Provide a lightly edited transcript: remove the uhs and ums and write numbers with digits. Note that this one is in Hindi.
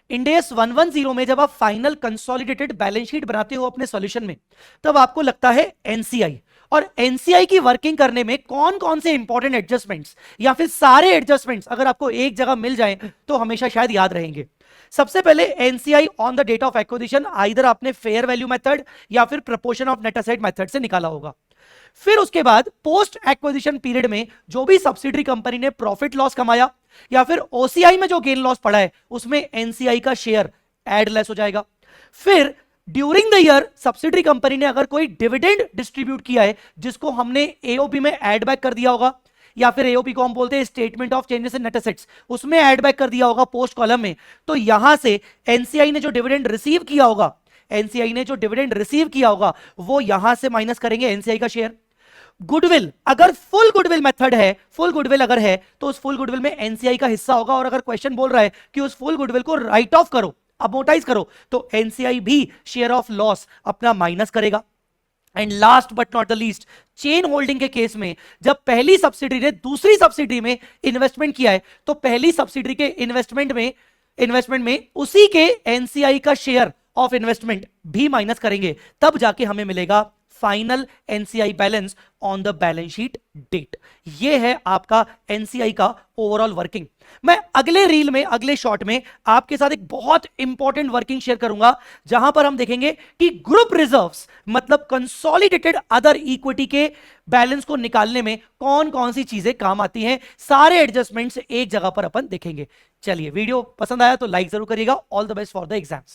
इंडेस 110 में जब आप फाइनल कंसोलिडेटेड बैलेंस शीट बनाते हो अपने सॉल्यूशन में, तब आपको लगता है एनसीआई। और एनसीआई की वर्किंग करने में कौन कौन से इंपॉर्टेंट एडजस्टमेंट्स या फिर सारे एडजस्टमेंट्स अगर आपको एक जगह मिल जाएं तो हमेशा शायद याद रहेंगे। सबसे पहले NCI on the date of acquisition either आपने फेयर वैल्यू मेथड या फिर proportion of net asset method से निकाला होगा। फिर उसके बाद पोस्ट एक्विजिशन पीरियड में जो भी सब्सिडरी कंपनी ने प्रॉफिट लॉस कमाया या फिर ओसीआई में जो गेन लॉस पड़ा है उसमें एनसीआई का शेयर एड लेस हो जाएगा। फिर during the year subsidiary company ने अगर कोई डिविडेंड डिस्ट्रीब्यूट किया है जिसको हमने एओपी में एड बैक कर दिया होगा, या फिर एओपी को हम बोलते हैं statement of changes in net assets, उसमें एड बैक कर दिया होगा पोस्ट कॉलम में, तो यहां से एनसीआई ने जो डिविडेंड रिसीव किया होगा, एनसीआई ने जो डिविडेंड रिसीव किया होगा वो यहां से माइनस करेंगे एनसीआई का शेयर। गुडविल, अगर फुल गुडविल मेथड है, फुल गुडविल अगर है तो उस फुल गुडविल में एनसीआई का हिस्सा होगा, और अगर क्वेश्चन बोल रहा है कि उस फुल गुडविल को राइट ऑफ करो, अमोर्टाइज करो, तो एनसीआई भी शेयर ऑफ लॉस अपना माइनस करेगा। And last but not the least, chain holding के केस में जब पहली सब्सिडरी ने दूसरी सब्सिडरी में इन्वेस्टमेंट किया है तो पहली सब्सिडरी के इन्वेस्टमेंट में उसी के एनसीआई का शेयर ऑफ इन्वेस्टमेंट भी माइनस करेंगे, तब जाके हमें मिलेगा final NCI balance on the balance sheet date. ये है आपका एनसीआई का ओवरऑल वर्किंग। मैं अगले रील में, अगले शॉट में आपके साथ एक बहुत इंपॉर्टेंट वर्किंग शेयर करूंगा जहां पर हम देखेंगे कि ग्रुप रिजर्व्स मतलब कंसोलिडेटेड अदर इक्विटी के बैलेंस को निकालने में कौन कौन सी चीजें काम आती हैं। सारे एडजस्टमेंट्स एक जगह पर अपन देखेंगे। चलिए, वीडियो पसंद आया तो लाइक जरूर करिएगा। All the best for the exams.